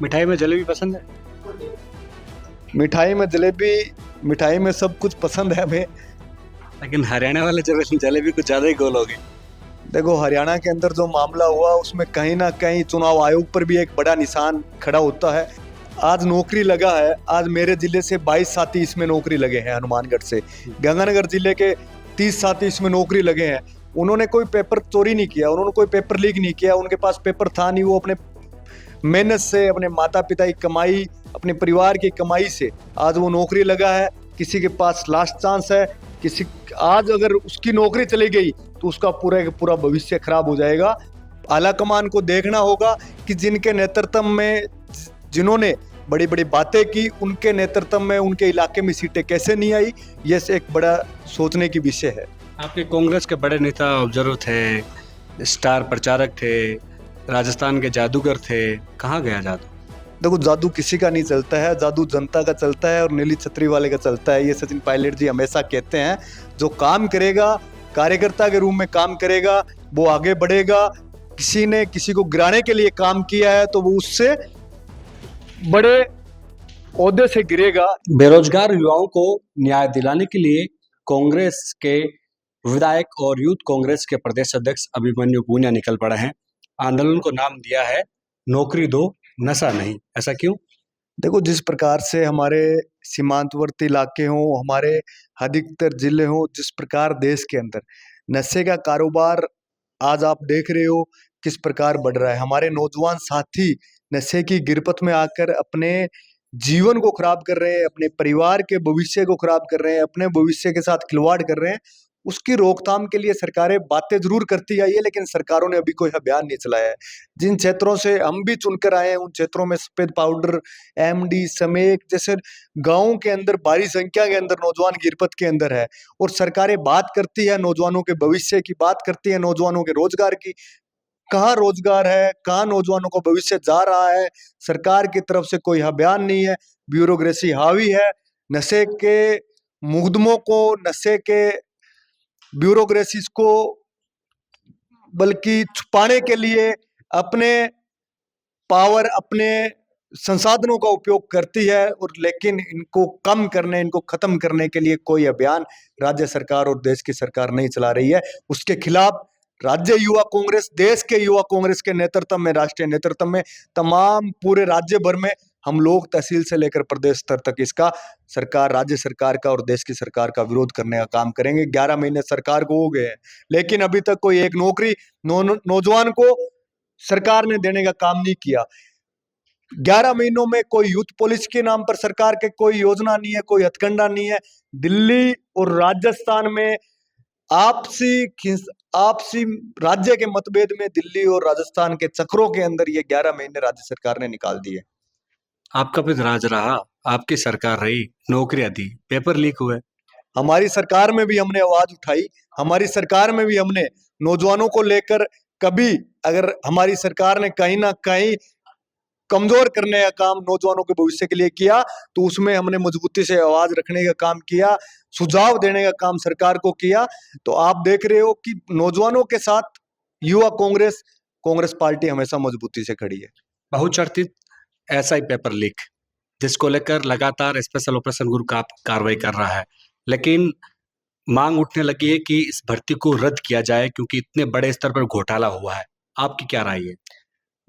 मिठाई में जलेबी पसंद है? मिठाई में जलेबी, मिठाई में सब कुछ पसंद है हमें। लेकिन हरियाणा वाले जलेबी कुछ ज्यादा ही गोल हो गई। देखो, हरियाणा के अंदर जो मामला हुआ उसमें कहीं ना कहीं चुनाव आयोग पर भी एक बड़ा निशान खड़ा होता है। आज नौकरी लगा है, आज मेरे जिले से 22 साथी इसमें नौकरी लगे हैं, हनुमानगढ़ से। गंगानगर जिले के 30 साथी इसमें नौकरी लगे हैं। उन्होंने कोई पेपर चोरी नहीं किया, उन्होंने कोई पेपर लीक नहीं किया, उनके पास पेपर था नहीं। वो अपने मेहनत से, अपने माता पिता की कमाई, अपने परिवार की कमाई से आज वो नौकरी लगा है। किसी के पास लास्ट चांस है, किसी आज अगर उसकी नौकरी चली गई तो उसका पूरा का पूरा भविष्य खराब हो जाएगा। आला कमान को देखना होगा कि जिनके नेतृत्व में, जिन्होंने बड़ी बड़ी बातें की, उनके नेतृत्व में उनके इलाके में सीटें कैसे नहीं आई। ये एक बड़ा सोचने की विषय है। आपके कांग्रेस के बड़े नेता ऑब्जर्वर थे, स्टार प्रचारक थे, राजस्थान के जादूगर थे, कहाँ गया जादू? देखो, जादू किसी का नहीं चलता है, जादू जनता का चलता है और नीली छतरी वाले का चलता है। ये सचिन पायलट जी हमेशा कहते हैं, जो काम करेगा, कार्यकर्ता के रूप में काम करेगा, वो आगे बढ़ेगा। किसी ने किसी को गिराने के लिए काम किया है तो वो उससे बड़े ओहदे से गिरेगा। बेरोजगार युवाओं को न्याय दिलाने के लिए कांग्रेस के विधायक और यूथ कांग्रेस के प्रदेश अध्यक्ष अभिमन्यु पूनिया निकल पड़े हैं। आंदोलन को नाम दिया है नौकरी दो, नशा नहीं। ऐसा क्यों? देखो, जिस प्रकार से हमारे सीमांतवर्ती इलाके हों, हमारे अधिकतर जिले हों, जिस प्रकार देश के अंदर नशे का कारोबार आज आप देख रहे हो किस प्रकार बढ़ रहा है। हमारे नौजवान साथी नशे की गिरफ्त में आकर अपने जीवन को खराब कर रहे हैं, अपने परिवार के भविष्य को खराब कर रहे हैं, अपने भविष्य के साथ खिलवाड़ कर रहे हैं। उसकी रोकथाम के लिए सरकारें बातें जरूर करती आई है, लेकिन सरकारों ने अभी कोई अभियान नहीं चलाया है। जिन क्षेत्रों से हम भी चुनकर आए हैं, उन क्षेत्रों में सफेद पाउडर, एमडी, समेक जैसे गांवों के अंदर भारी संख्या के अंदर नौजवान गिरफ्त के अंदर है। और सरकारें बात करती है नौजवानों के भविष्य की, बात करती है नौजवानों के रोजगार की। कहाँ रोजगार है, कहाँ नौजवानों को भविष्य जा रहा है? सरकार की तरफ से कोई अभियान नहीं है। ब्यूरोक्रेसी हावी है। नशे के मुकदमों को, नशे के ब्यूरोक्रेसीज को बल्कि छुपाने के लिए अपने पावर, अपने संसाधनों का उपयोग करती है। और लेकिन इनको कम करने, इनको खत्म करने के लिए कोई अभियान राज्य सरकार और देश की सरकार नहीं चला रही है। उसके खिलाफ राज्य युवा कांग्रेस, देश के युवा कांग्रेस के नेतृत्व में, राष्ट्रीय नेतृत्व में, तमाम पूरे राज्य भर में हम लोग तहसील से लेकर प्रदेश स्तर तक इसका सरकार, राज्य सरकार का और देश की सरकार का विरोध करने का काम करेंगे। 11 महीने सरकार को हो गए हैं, लेकिन अभी तक कोई एक नौकरी नौजवान को सरकार ने देने का काम नहीं किया। 11 महीनों में कोई यूथ पुलिस के नाम पर सरकार के कोई योजना नहीं है, कोई हथकंडा नहीं है। दिल्ली और राजस्थान में आपसी राज्य के मतभेद में दिल्ली और राजस्थान के चक्रों के अंदर ये 11 महीने राज्य सरकार ने निकाल दिए। आपका भी राज रहा, आपकी सरकार रही, नौकरियां दी, पेपर लीक हुए। हमारी सरकार में भी हमने आवाज उठाई, हमारी सरकार में भी हमने नौजवानों को लेकर, कभी अगर हमारी सरकार ने कहीं ना कहीं कमजोर करने का काम नौजवानों के भविष्य के लिए किया तो उसमें हमने मजबूती से आवाज रखने का काम किया, सुझाव देने का काम सरकार को किया। तो आप देख रहे हो कि नौजवानों के साथ युवा कांग्रेस, कांग्रेस पार्टी हमेशा मजबूती से खड़ी है। बहुचर्चित एसआई पेपर लीक, जिसको लेकर लगातार स्पेशल ऑपरेशन गुरु का कार्रवाई कर रहा है, लेकिन मांग उठने लगी है कि इस भर्ती को रद्द किया जाए क्योंकि इतने बड़े स्तर पर घोटाला हुआ है। आपकी क्या राय है?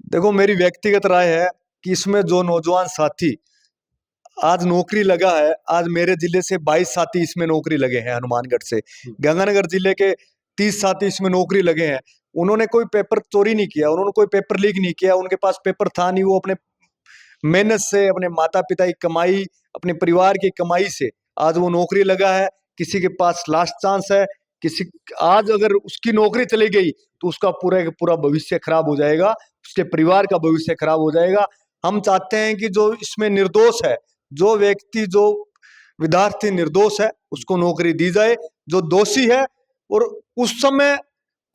देखो, मेरी व्यक्तिगत राय है कि इसमें जो नौजवान साथी आज नौकरी लगा है, आज मेरे जिले से 22 साथी इसमें नौकरी लगे हैं, हनुमानगढ़ से। गंगानगर जिले के 30 साथी इसमें नौकरी लगे हैं। उन्होंने कोई पेपर चोरी नहीं किया, उन्होंने कोई पेपर लीक नहीं किया, उनके पास पेपर था नहीं। वो अपने मेहनत से, अपने माता पिता की कमाई, अपने परिवार की कमाई से आज वो नौकरी लगा है। किसी के पास लास्ट चांस है, किसी आज अगर उसकी नौकरी चली गई तो उसका पूरा का पूरा भविष्य खराब हो जाएगा, उसके परिवार का भविष्य खराब हो जाएगा। हम चाहते हैं कि जो इसमें निर्दोष है, जो व्यक्ति, जो विद्यार्थी निर्दोष है, उसको नौकरी दी जाए। जो दोषी है, और उस समय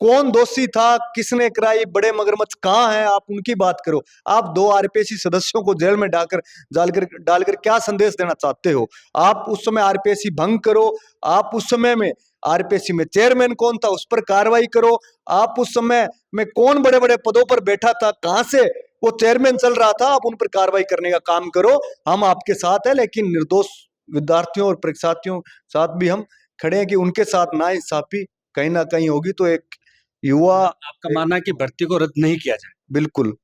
कौन दोषी था, किसने कराई, बड़े मगरमच्छ कहाँ हैं, आप उनकी बात करो। आप 2 आरपीएससी सदस्यों को जेल में डालकर क्या संदेश देना चाहते हो? आप उस समय आरपीएससी भंग करो। आप उस समय में आरपीएससी में चेयरमैन कौन था, उस पर कार्रवाई करो। आप उस समय में कौन बड़े बड़े पदों पर बैठा था, कहां से वो चेयरमैन चल रहा था, आप उन पर कार्रवाई करने का काम करो, हम आपके साथ है, लेकिन निर्दोष विद्यार्थियों और परीक्षार्थियों साथ भी हम खड़े हैं कि उनके साथ ना इंसाफी कहीं ना कहीं होगी तो एक युवा। आपका मानना है कि भर्ती को रद्द नहीं किया जाए, बिल्कुल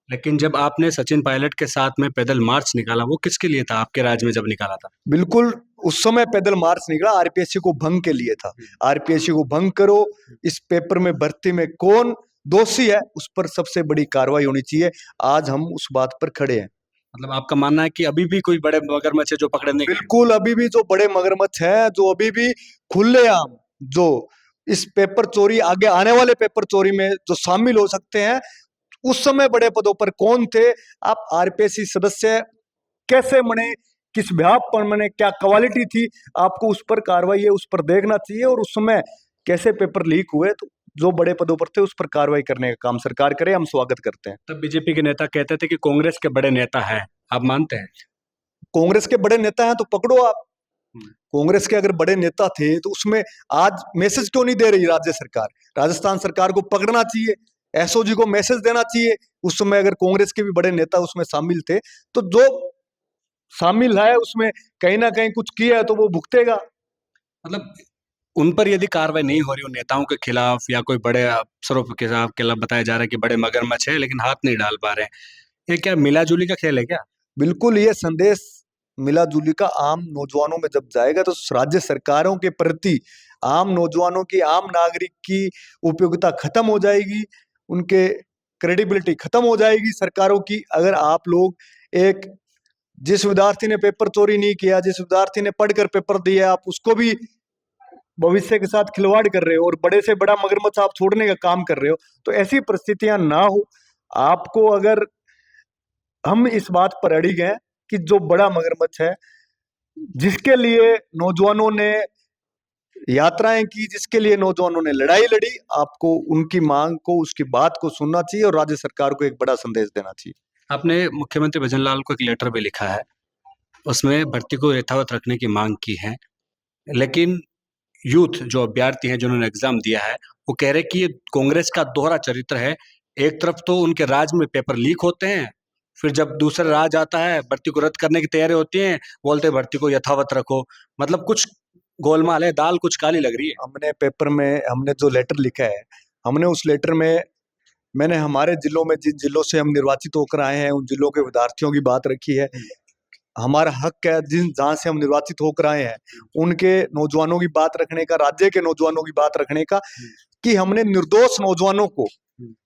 लेकिन जब आपने सचिन पायलट के साथ में पैदल मार्च निकाला, वो किसके लिए था आपके राज्य में जब निकाला था? बिल्कुल, उस समय पैदल मार्च निकला आरपीएससी को भंग के लिए था। आरपीएससी को भंग करो, इस पेपर में भर्ती में कौन दोषी है उस पर सबसे बड़ी कार्रवाई होनी चाहिए। आज हम उस बात पर खड़े हैं। मतलब आपका मानना है कि अभी भी कोई बड़े मगरमच्छ है जो पकड़े नहीं गए? बिल्कुल, अभी भी जो बड़े मगरमच्छ हैं, जो अभी भी खुलेआम जो इस पेपर चोरी, आगे आने वाले पेपर चोरी में जो शामिल हो सकते हैं, उस समय बड़े पदों पर कौन थे? आप आरपीएससी सदस्य कैसे बने, किस व्याप पर बने, क्या क्वालिटी थी, आपको उस पर कार्रवाई है, उस पर देखना चाहिए। और उस समय कैसे पेपर लीक हुए, तो जो बड़े पदों पर थे उस पर कार्रवाई करने का काम सरकार करे, हम स्वागत करते हैं। तब बीजेपी के नेता कहते थे कि कांग्रेस के बड़े नेता हैं, आप मानते हैं? कांग्रेस के बड़े नेता हैं तो पकड़ो आप। कांग्रेस के अगर बड़े नेता थे तो उसमें आज मैसेज क्यों नहीं दे रही राज्य सरकार? राजस्थान सरकार को पकड़ना चाहिए, एसओजी को मैसेज देना चाहिए। उस समय अगर कांग्रेस के भी बड़े नेता उसमें शामिल थे, तो जो शामिल है उसमें कहीं ना कहीं कुछ किया है तो वो भुगतेगा। मतलब उन पर यदि कार्रवाई नहीं हो रही उन नेताओं के खिलाफ, या कोई बड़े अफसरों के खिलाफ बताया जा रहा है कि बड़े मगरमच्छ है लेकिन हाथ नहीं डाल पा रहे हैं, ये क्या मिलाजुली का खेल है क्या? बिल्कुल, ये संदेश मिला जुली का आम नौजवानों में जब जाएगा तो राज्य सरकारों के प्रति आम नौजवानों की, आम नागरिक की उपयोगिता खत्म हो जाएगी, उनके क्रेडिबिलिटी खत्म हो जाएगी सरकारों की। अगर आप लोग एक, जिस विद्यार्थी ने पेपर चोरी नहीं किया, जिस विद्यार्थी ने पढ़कर पेपर दिया, आप उसको भी भविष्य के साथ खिलवाड़ कर रहे हो और बड़े से बड़ा मगरमच्छ आप छोड़ने का काम कर रहे हो, तो ऐसी परिस्थितियां ना हो। आपको अगर, हम इस बात पर अड़िग हैं कि जो बड़ा मगरमच्छ है, जिसके लिए नौजवानों ने यात्राएं की, जिसके लिए नौजवानों ने लड़ाई लड़ी, आपको उनकी मांग को, उसकी बात को सुनना चाहिए और राज्य सरकार को एक बड़ा संदेश देना चाहिए। आपने मुख्यमंत्री भजनलाल को एक लेटर भी लिखा है, उसमें भर्ती को यथावत रखने की मांग की है, लेकिन यूथ जो अभ्यर्थी हैं जिन्होंने एग्जाम दिया है, वो कह रहे कि ये कांग्रेस का दोहरा चरित्र है। एक तरफ तो उनके राज में पेपर लीक होते हैं, फिर जब दूसरा राज आता है, भर्ती को रद्द करने की तैयारी होती है, बोलते हैं भर्ती को यथावत रखो। मतलब कुछ गोलमाल है, दाल कुछ काली लग रही है। हमने पेपर में, हमने जो लेटर लिखा है, हमने उस लेटर में, मैंने हमारे जिलों में, जिन जिलों से हम निर्वाचित होकर आए हैं, उन जिलों के विद्यार्थियों की बात रखी है। हमारा हक है जिन, जहां से हम निर्वाचित होकर आए हैं, उनके नौजवानों की बात रखने का, राज्य के नौजवानों की बात रखने का, कि हमने निर्दोष नौजवानों को,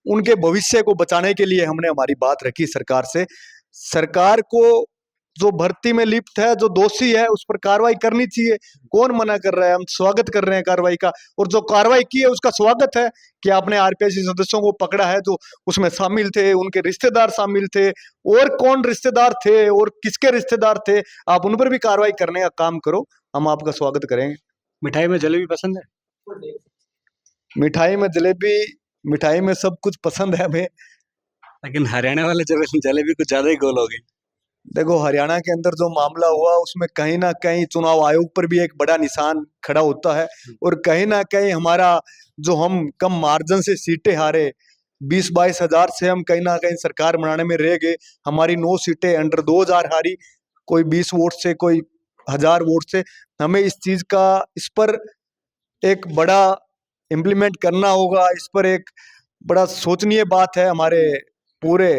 उनके भविष्य को बचाने के लिए हमने हमारी बात रखी सरकार से। सरकार को जो भर्ती में लिप्त है, जो दोषी है, उस पर कार्रवाई करनी चाहिए। कौन मना कर रहा है? हम स्वागत कर रहे हैं कार्रवाई का, और जो कार्रवाई की है उसका स्वागत है कि आपने आरपीएससी सदस्यों को पकड़ा है जो उसमें शामिल थे, उनके रिश्तेदार शामिल थे, और कौन रिश्तेदार थे और किसके रिश्तेदार थे, आप उन पर भी कार्रवाई करने का काम करो, हम आपका स्वागत करेंगे। मिठाई में जलेबी पसंद है? मिठाई में जलेबी, मिठाई में सब कुछ पसंद है हमें। लेकिन हरियाणा वाले जलेबी कुछ ज्यादा ही गोल हो गई। देखो, हरियाणा के अंदर जो मामला हुआ उसमें कहीं ना कहीं चुनाव आयोग पर भी एक बड़ा निशान खड़ा होता है, और कहीं ना कहीं हमारा, जो हम कम मार्जिन से सीटें हारे, 20-22 हजार से हम कहीं ना कहीं सरकार बनाने में रह गए। हमारी 9 सीटें अंडर 2000 हारी, कोई 20 वोट से, कोई 1000 वोट से। हमें इस चीज का, इस पर एक बड़ा इम्प्लीमेंट करना होगा, इस पर एक बड़ा सोचनीय बात है हमारे पूरे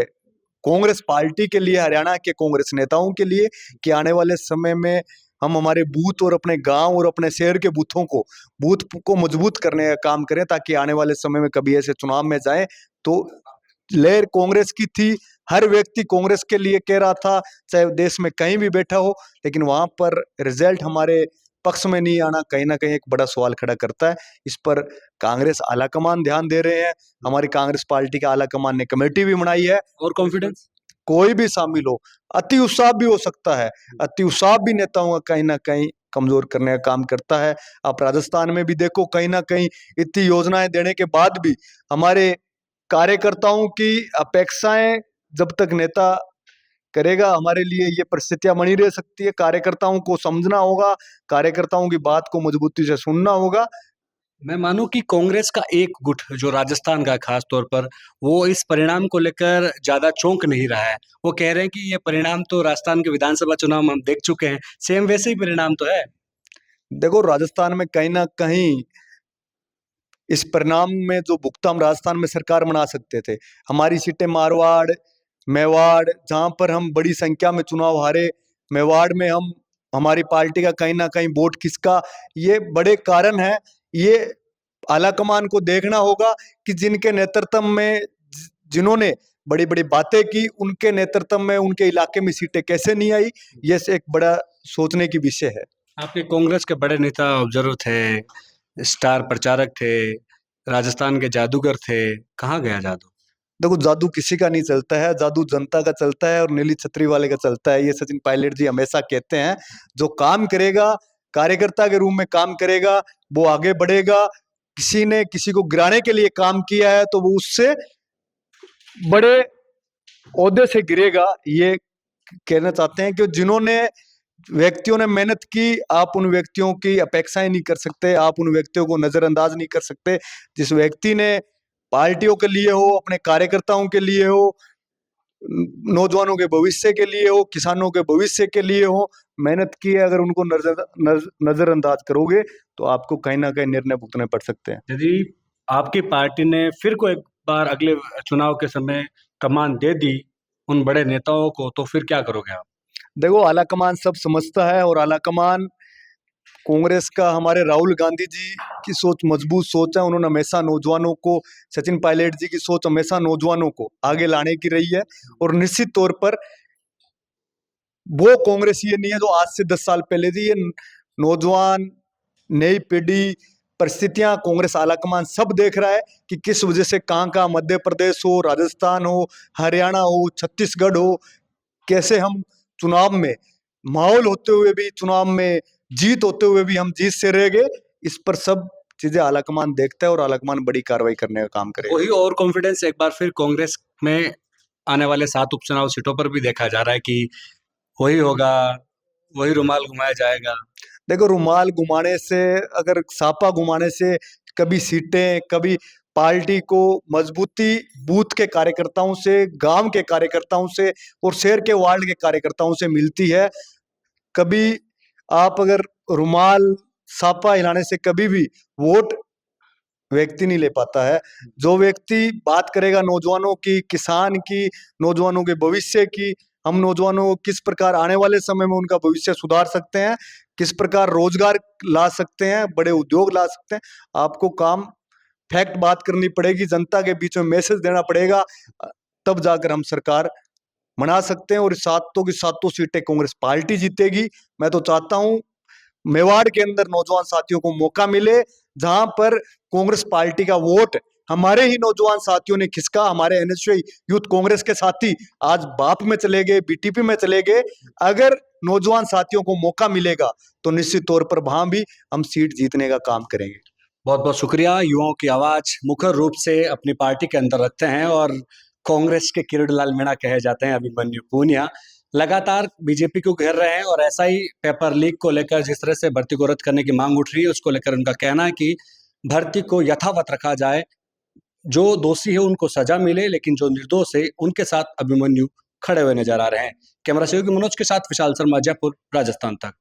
कांग्रेस पार्टी के लिए, हरियाणा के कांग्रेस नेताओं के लिए, कि आने वाले समय में हम हमारे बूथ और अपने गांव और अपने शहर के बूथों को, बूथ को मजबूत करने का काम करें, ताकि आने वाले समय में कभी ऐसे चुनाव में जाए तो लहर कांग्रेस की थी। हर व्यक्ति कांग्रेस के लिए कह रहा था, चाहे देश में कहीं भी बैठा हो, लेकिन वहां पर रिजल्ट हमारे पक्ष में नहीं आना कहीं ना कहीं एक बड़ा सवाल खड़ा करता है। इस पर कांग्रेस आलाकमान ध्यान दे रहे हैं। हमारी कांग्रेस पार्टी का आलाकमान ने कमेटी भी बनाई है। और कॉन्फिडेंस, कोई भी शामिल हो, अति उत्साह भी हो सकता है, अति उत्साह भी नेताओं का कहीं ना कहीं कमजोर करने का काम करता है। आप राजस्थान में भी देखो, कहीं ना कहीं इतनी योजनाएं देने के बाद भी हमारे कार्यकर्ताओं की अपेक्षाएं, जब तक नेता करेगा, हमारे लिए ये परिस्थितियां बनी रह सकती है। कार्यकर्ताओं को समझना होगा, कार्यकर्ताओं की बात को मजबूती से सुनना होगा। मैं मानूं कि कांग्रेस का एक गुट जो राजस्थान का है खास तौर पर, वो इस परिणाम को लेकर ज्यादा चौंक नहीं रहा है। वो कह रहे हैं कि ये परिणाम तो राजस्थान के विधानसभा चुनाव में हम देख चुके हैं, सेम वैसे ही परिणाम तो है। देखो, राजस्थान में कहीं ना कहीं इस परिणाम में जो भुगतान हम राजस्थान में सरकार बना सकते थे। हमारी सीटें मारवाड़, मेवाड़, जहां पर हम बड़ी संख्या में चुनाव हारे, मेवाड़ में हम हमारी पार्टी का कहीं ना कहीं वोट किसका, ये बड़े कारण है। ये आलाकमान को देखना होगा कि जिनके नेतृत्व में जिन्होंने बड़ी बड़ी बातें की, उनके नेतृत्व में उनके इलाके में सीटें कैसे नहीं आई। ये एक बड़ा सोचने की विषय है। आपके कांग्रेस के बड़े नेता ऑब्जर्वर थे, स्टार प्रचारक थे, राजस्थान के जादूगर थे, कहाँ गया जादू? देखो, जादू किसी का नहीं चलता है, जादू जनता का चलता है और नीली छतरी वाले का चलता है। ये सचिन पायलट जी हमेशा कहते हैं। जो काम करेगा, कार्यकर्ता के रूप में काम करेगा, वो आगे बढ़ेगा। किसी ने किसी को गिराने के लिए काम किया है तो वो उससे बड़े ओहदे से गिरेगा। ये कहना चाहते हैं कि जिन्होंने व्यक्तियों ने मेहनत की, आप उन व्यक्तियों की अपेक्षाएं नहीं कर सकते, आप उन व्यक्तियों को नजरअंदाज नहीं कर सकते। जिस व्यक्ति ने पार्टियों के लिए हो, अपने कार्यकर्ताओं के लिए हो, नौजवानों के भविष्य के लिए हो, किसानों के भविष्य के लिए हो, मेहनत की है, अगर उनको नजरअंदाज करोगे तो आपको कहीं ना कहीं निर्णय भुगतने पड़ सकते हैं। यदि आपकी पार्टी ने फिर को एक बार अगले चुनाव के समय कमान दे दी उन बड़े नेताओं को, तो फिर क्या करोगे आप? देखो, आलाकमान सब समझता है और आलाकमान कांग्रेस का, हमारे राहुल गांधी जी की सोच मजबूत सोच है। उन्होंने हमेशा नौजवानों को, सचिन पायलट जी की सोच हमेशा नौजवानों को आगे लाने की रही है। और निश्चित तौर पर वो कांग्रेस ये नहीं है जो आज से 10 साल पहले थी। ये नौजवान, नई पीढ़ी, परिस्थितियां, कांग्रेस आलाकमान सब देख रहा है कि किस वजह से कहाँ कहाँ, मध्य प्रदेश हो, राजस्थान हो, हरियाणा हो, छत्तीसगढ़ हो, कैसे हम चुनाव में, माहौल होते हुए भी, चुनाव में जीत होते हुए भी हम जीत से रह गए। इस पर सब चीजें आलाकमान देखता है और आलाकमान बड़ी कार्रवाई करने का काम करेगा। वही और कॉन्फिडेंस एक बार फिर कांग्रेस में आने वाले 7 उपचुनाव सीटों पर भी देखा जा रहा है कि वही होगा, वही रुमाल घुमाया जाएगा। देखो, रुमाल घुमाने से, अगर सापा घुमाने से कभी सीटें, कभी पार्टी को मजबूती बूथ के कार्यकर्ताओं से, गांव के कार्यकर्ताओं से और शहर के वार्ड के कार्यकर्ताओं से मिलती है। कभी आप अगर रुमाल, सापा हिलाने से कभी भी वोट व्यक्ति नहीं ले पाता है। जो व्यक्ति बात करेगा नौजवानों की, किसान की, नौजवानों के भविष्य की, हम नौजवानों को किस प्रकार आने वाले समय में उनका भविष्य सुधार सकते हैं, किस प्रकार रोजगार ला सकते हैं, बड़े उद्योग ला सकते हैं, आपको काम फैक्ट बात करनी पड़ेगी, जनता के बीच में मैसेज देना पड़ेगा। तब जाकर हम सरकार बना सकते हैं और सातों की सातों सीटें कांग्रेस पार्टी जीतेगी। मैं तो चाहता हूं मेवाड़ के अंदर नौजवान साथियों को मौका मिले, जहां पर कांग्रेस पार्टी का वोट हमारे ही नौजवान साथियों ने खिसका। हमारे एनएसयूआई यूथ कांग्रेस के साथी आज बाप में चले गए, बीटीपी में चले गए। अगर नौजवान साथियों को मौका मिलेगा तो निश्चित तौर पर वहां भी हम सीट जीतने का काम करेंगे। बहुत बहुत शुक्रिया। युवाओं की आवाज मुखर रूप से अपनी पार्टी के अंदर रखते हैं और कांग्रेस के किरीटलाल मीणा कहे जाते हैं अभिमन्यु पूनिया, लगातार बीजेपी को घेर रहे हैं और ऐसा ही पेपर लीक को लेकर जिस तरह से भर्ती को रद्द करने की मांग उठ रही है, उसको लेकर उनका कहना है कि भर्ती को यथावत रखा जाए, जो दोषी है उनको सजा मिले, लेकिन जो निर्दोष है उनके साथ अभिमन्यु खड़े हुए नजर आ रहे हैं। कैमरा सहयोगी मनोज के साथ विशाल शर्मा, जयपुर, राजस्थान तक।